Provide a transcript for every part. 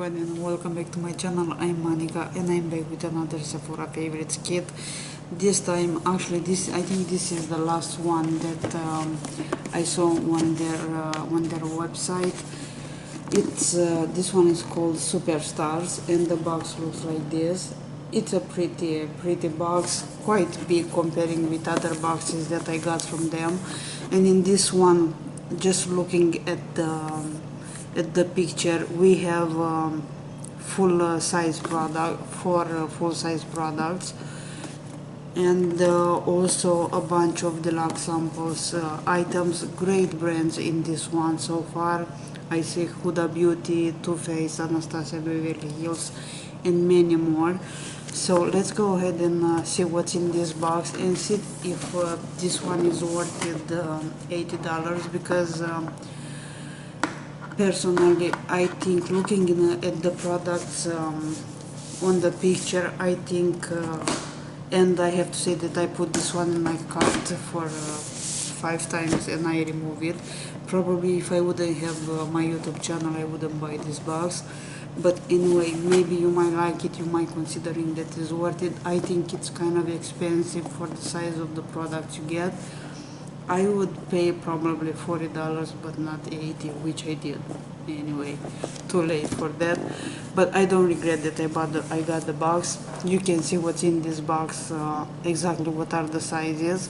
everyone, and welcome back to my channel. I'm Monica and I'm back with another Sephora favorites kit. This time, actually, I think this is the last one that I saw on their website. It's this one is called Superstars, and the box looks like this. It's a pretty box, quite big comparing with other boxes that I got from them. And in this one, just looking at the picture, we have full size product, four full size products, and also a bunch of deluxe samples items. Great brands in this one so far. I see Huda Beauty, Too Faced, Anastasia, Beverly Hills, and many more. So let's go ahead and see what's in this box and see if this one is worth it, $80, because personally I think, looking at the products on the picture, I think and I have to say that I put this one in my cart for 5 times and I remove it. Probably if I wouldn't have my YouTube channel, I wouldn't buy this box. But anyway, maybe you might like it, you might considering that is worth it. I think it's kind of expensive for the size of the products you get. I would pay probably $40, but not 80, which I did. Anyway, too late for that. But I don't regret that I got the box. You can see what's in this box, exactly what are the sizes,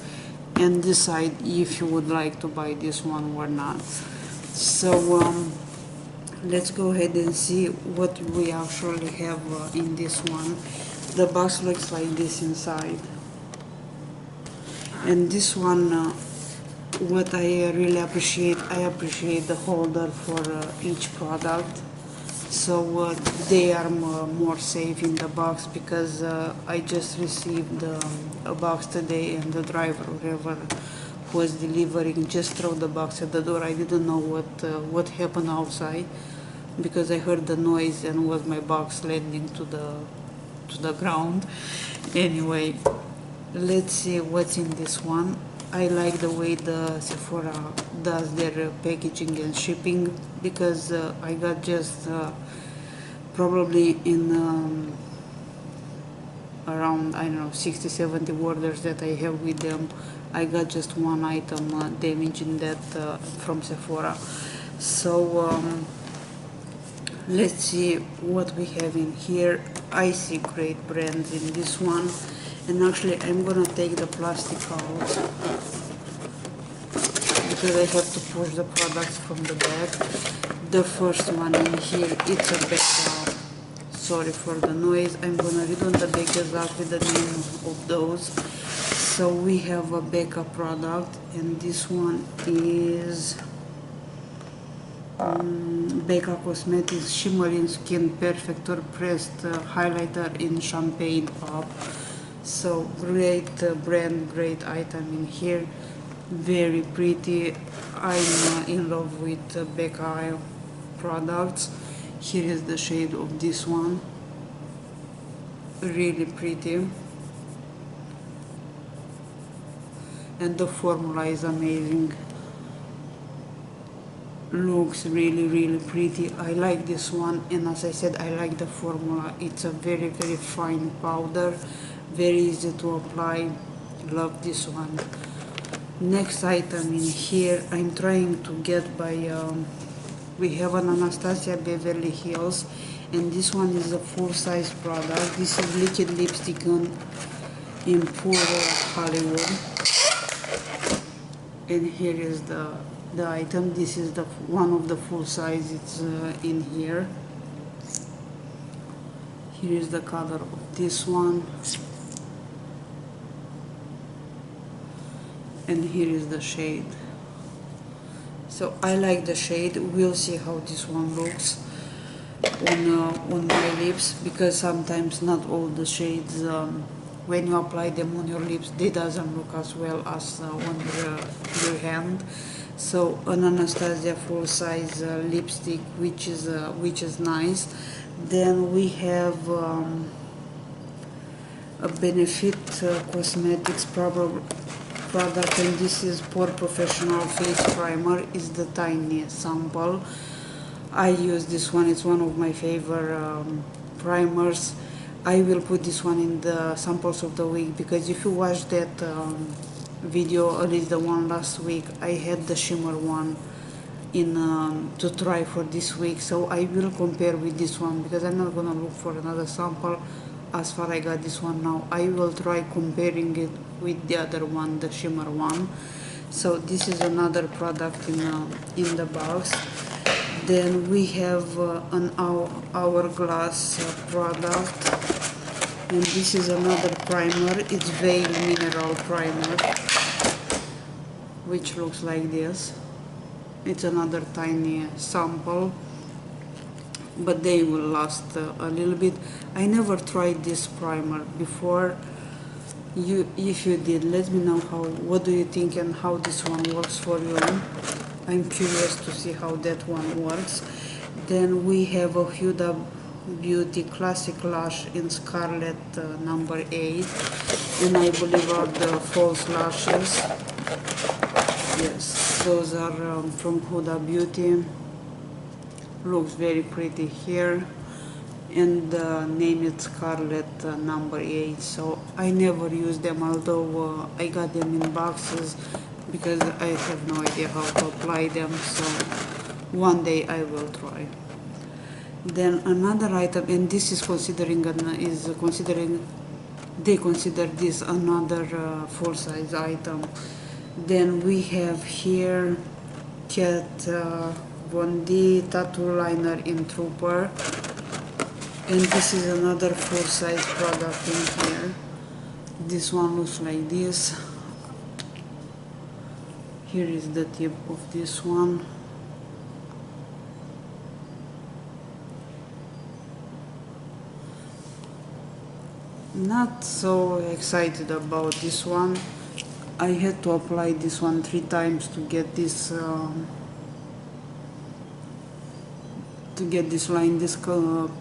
and decide if you would like to buy this one or not. So let's go ahead and see what we actually have in this one. The box looks like this inside, and this one, what I really appreciate, I appreciate the holder for each product, so they are more safe in the box, because I just received a box today, and the driver, whoever was delivering, just threw the box at the door. I didn't know what happened outside, because I heard the noise and was my box landing to the ground. Anyway, let's see what's in this one. I like the way the Sephora does their packaging and shipping, because I got just probably in around, I don't know, 60-70 orders that I have with them, I got just one item damaged in that from Sephora. So let's see what we have in here. I see great brands in this one, and actually I'm gonna take the plastic out because I have to push the products from the back. The first one in here, it's a BECCA. Sorry for the noise. I'm gonna read on the back exactly the name of those. So we have a BECCA product, and this one is BECCA Cosmetics Shimmering Skin Perfector Pressed Highlighter in Champagne Pop. So great brand, great item in here, very pretty. I'm in love with BECCA products. Here is the shade of this one, really pretty, and the formula is amazing. Looks really pretty. I like this one, and as I said, I like the formula. It's a very fine powder, very easy to apply. Love this one. Next item in here, I'm trying to get by we have an Anastasia Beverly Hills, and this one is a full-size product. This is liquid lipstick in Pure Hollywood, and here is the item. This is the one of the full size. It's in here. Here is the color of this one, and here is the shade. So I like the shade. We'll see how this one looks on my lips, because sometimes not all the shades, when you apply them on your lips, they doesn't look as well as on your hand. So an Anastasia full size lipstick, which is nice. Then we have a Benefit Cosmetics product, and this is POREfessional face primer. Is the tiny sample. I use this one. It's one of my favorite primers. I will put this one in the samples of the week, because if you watch that video, at least the one last week, I had the shimmer one in to try for this week, so I will compare with this one, because I'm not gonna look for another sample. As far I got this one now, I will try comparing it with the other one, the shimmer one. So this is another product in the box. Then we have an Hourglass product, and this is another primer. It's Veil Mineral Primer, which looks like this. It's another tiny sample, but they will last a little bit. I never tried this primer before. If you did, let me know what do you think and how this one works for you. I'm curious to see how that one works. Then we have a Huda Beauty Classic Lash in Scarlet number 8, and I believe are the false lashes. Yes, those are from Huda Beauty. Looks very pretty here, and the name is Scarlet number 8. So I never use them, although I got them in boxes, because I have no idea how to apply them. So one day I will try. Then another item, and this is they consider this another full size item. Then we have here Kat Von D tattoo liner in Trooper, and this is another full size product in here. This one looks like this. Here is the tip of this one. Not so excited about this one. I had to apply this one 3 times to get this line, this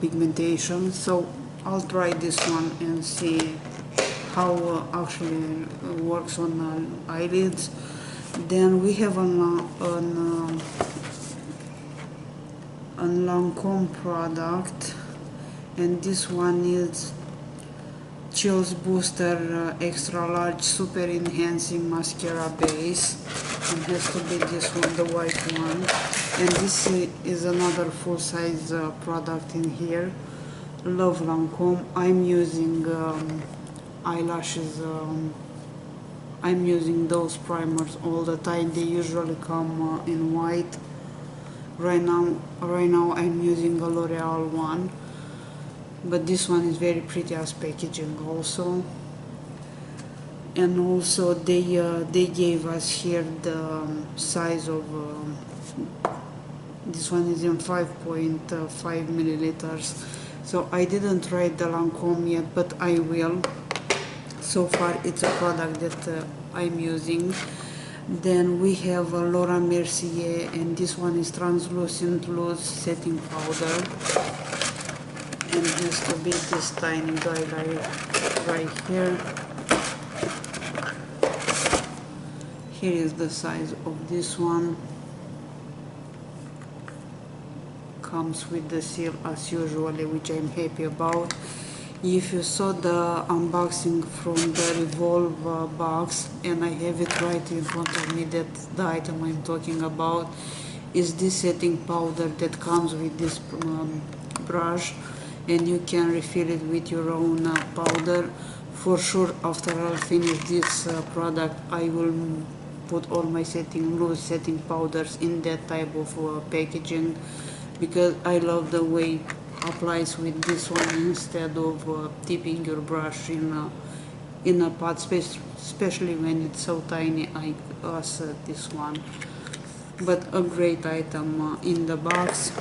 pigmentation. So I'll try this one and see how actually works on eyelids. Then we have an Lancôme product, and this one is Cils Booster Extra Large Super Enhancing Mascara Base. It has to be this one, the white one. And this is another full size product in here. Love Lancôme. I'm using eyelashes. I'm using those primers all the time. They usually come in white. Right now I'm using a L'Oreal one, but this one is very pretty as packaging also. And also they gave us here the size of this one is in 5.5 milliliters. So I didn't try the Lancôme yet, but I will. So far it's a product that I'm using. Then we have a Laura Mercier, and this one is translucent loose setting powder, and it has to be this tiny guy right here. Here is the size of this one. Comes with the seal as usual, which I'm happy about. If you saw the unboxing from the Revolve box, and I have it right in front of me, that the item I'm talking about is this setting powder that comes with this brush, and you can refill it with your own powder. For sure, after I'll finish this product, I will put all my loose setting powders in that type of packaging, because I love the way it applies with this one instead of dipping your brush in a pot, especially when it's so tiny as this one. But a great item in the box.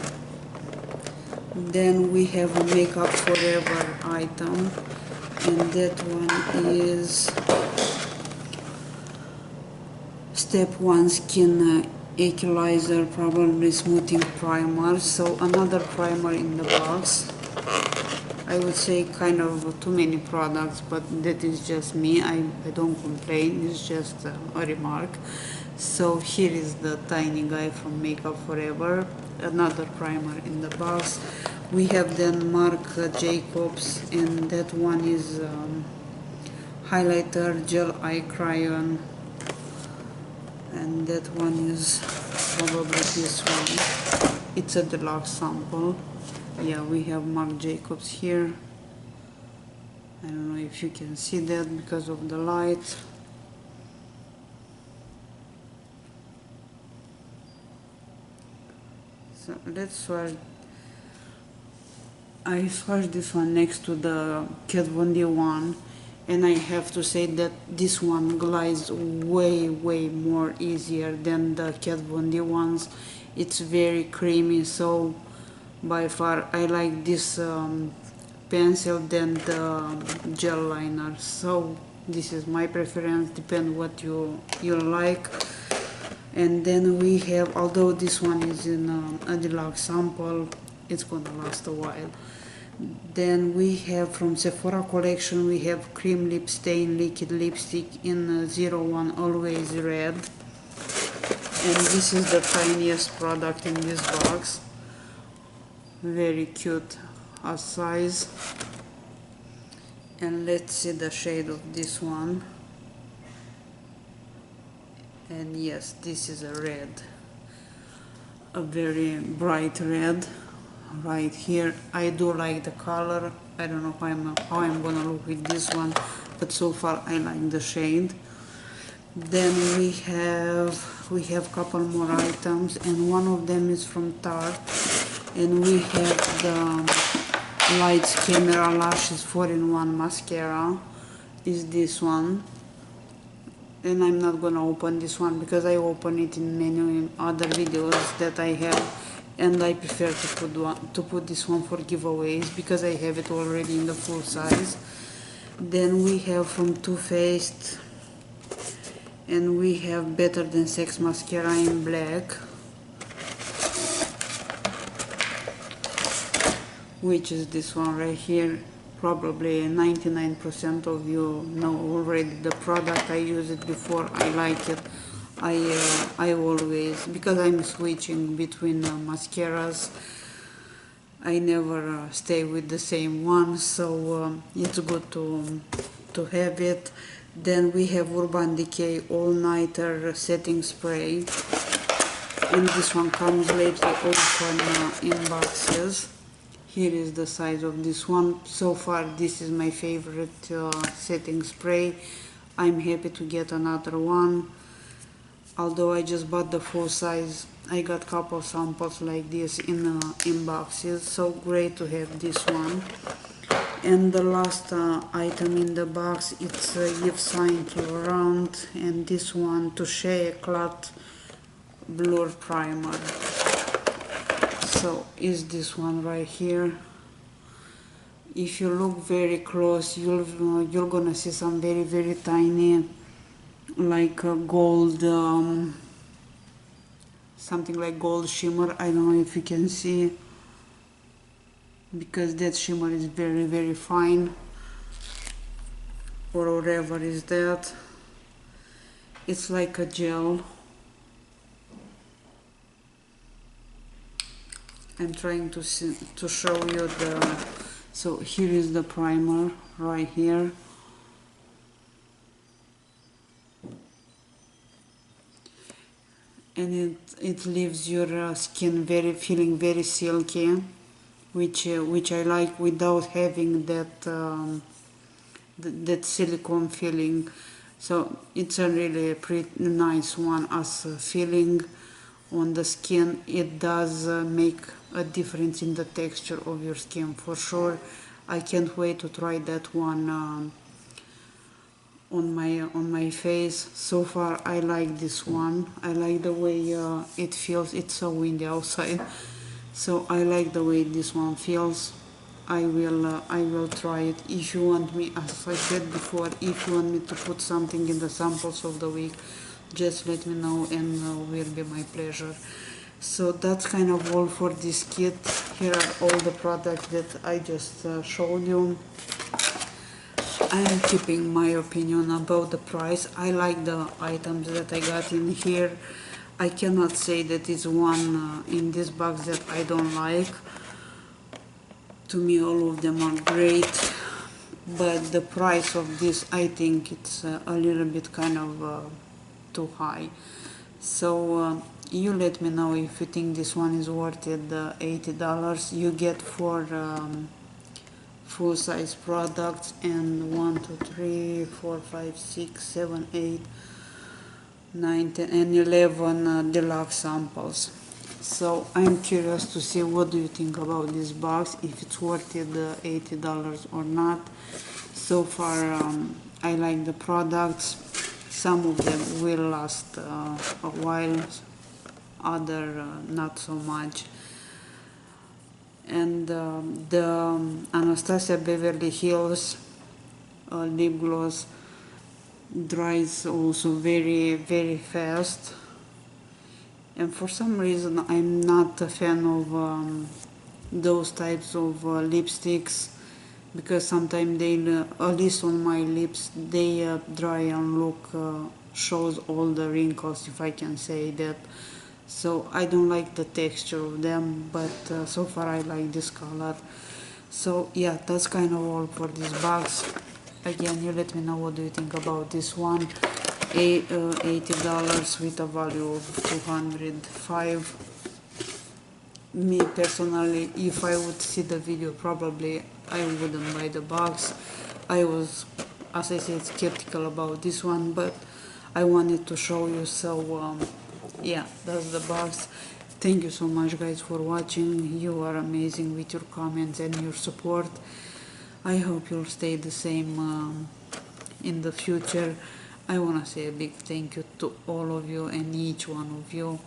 Then we have a Makeup Forever item, and that one is Step 1 Skin Equalizer Probably Smoothing Primer. So another primer in the box. I would say kind of too many products, but that is just me. I don't complain, it's just a remark. So here is the tiny guy from Makeup Forever, another primer in the box. We have then Marc Jacobs, and that one is highlighter, gel eye crayon, and that one is probably this one. It's a deluxe sample. Yeah, we have Marc Jacobs here. I don't know if you can see that because of the light. So let's swatch. I swatched this one next to the Kat Von D one, and I have to say that this one glides way more easier than the Kat Von D ones. It's very creamy, so by far I like this pencil than the gel liner. So this is my preference, depend what you like. And then we have, although this one is in a deluxe sample, it's gonna last a while. Then we have from Sephora collection, we have cream lip stain liquid lipstick in 01 Always Red, and this is the tiniest product in this box. Very cute as size. And let's see the shade of this one. And yes, this is a red, a very bright red right here. I do like the color. I don't know how I'm gonna look with this one, but so far I like the shade. Then we have couple more items, and one of them is from Tarte, and we have the Lights Camera Lashes 4-in-1 mascara. Is this one, and I'm not gonna open this one because I open it in many other videos that I have, and I prefer to put this one for giveaways because I have it already in the full size. Then we have from Too Faced, and we have Better Than Sex mascara in black, which is this one right here. Probably 99% of you know already the product. I use it before, I like it. I always, because I'm switching between mascaras, I never stay with the same one, so it's good to have it. Then we have Urban Decay All Nighter Setting Spray, and this one comes lately open in boxes. Here is the size of this one. So far this is my favorite setting spray. I'm happy to get another one. Although I just bought the full size, I got couple samples like this in boxes, so great to have this one. And the last item in the box, it's Yves Saint Laurent, and this one Touche Eclat Blur Primer. So is this one right here. If you look very close, you're gonna see some very tiny, like gold, something like gold shimmer. I don't know if you can see, because that shimmer is very fine, or whatever is that. It's like a gel. I'm trying to show you the, so here is the primer right here. And it leaves your skin feeling very silky, which I like, without having that that silicone feeling. So it's a really pretty nice one as a feeling on the skin. It does make a difference in the texture of your skin for sure. I can't wait to try that one on my face. So far I like this one. I like the way it feels. It's so windy outside, so I like the way this one feels. I will try it. If you want me, as I said before, if you want me to put something in the samples of the week, just let me know, and will be my pleasure. So that's kind of all for this kit. Here are all the products that I just showed you. I am keeping my opinion about the price. I like the items that I got in here. I cannot say that it's one in this box that I don't like. To me, all of them are great, but the price of this, I think it's a little bit kind of too high. So you let me know if you think this one is worth it, the $80 you get for full size products, and 1 2 3 4 5 6 7 8 9 10 and 11 deluxe samples. So I'm curious to see what do you think about this box, if it's worth it, the $80 or not. So far I like the products. Some of them will last a while, other not so much. And the Anastasia Beverly Hills lip gloss dries also very fast, and for some reason I'm not a fan of those types of lipsticks, because sometimes they, at least on my lips, they dry and look shows all the wrinkles, if I can say that. So I don't like the texture of them, but so far I like this color. So yeah, that's kind of all for this box. Again, you let me know what do you think about this one. $80 with a value of 205. Me personally, if I would see the video, probably I wouldn't buy the box. I was, as I said, skeptical about this one, but I wanted to show you. So yeah, that's the box. Thank you so much guys for watching. You are amazing with your comments and your support. I hope you'll stay the same in the future. I want to say a big thank you to all of you and each one of you.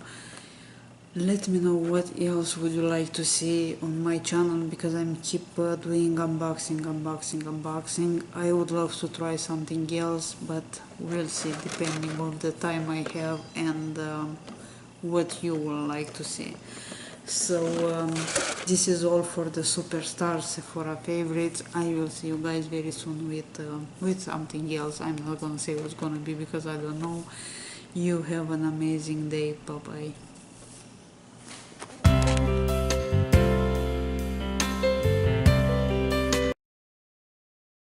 Let me know what else would you like to see on my channel, because I'm keep doing unboxing. I would love to try something else, but we'll see depending on the time I have and what you would like to see. So this is all for the Superstar Sephora favorites. I will see you guys very soon with something else. I'm not gonna say what's gonna be because I don't know. You have an amazing day. Bye bye.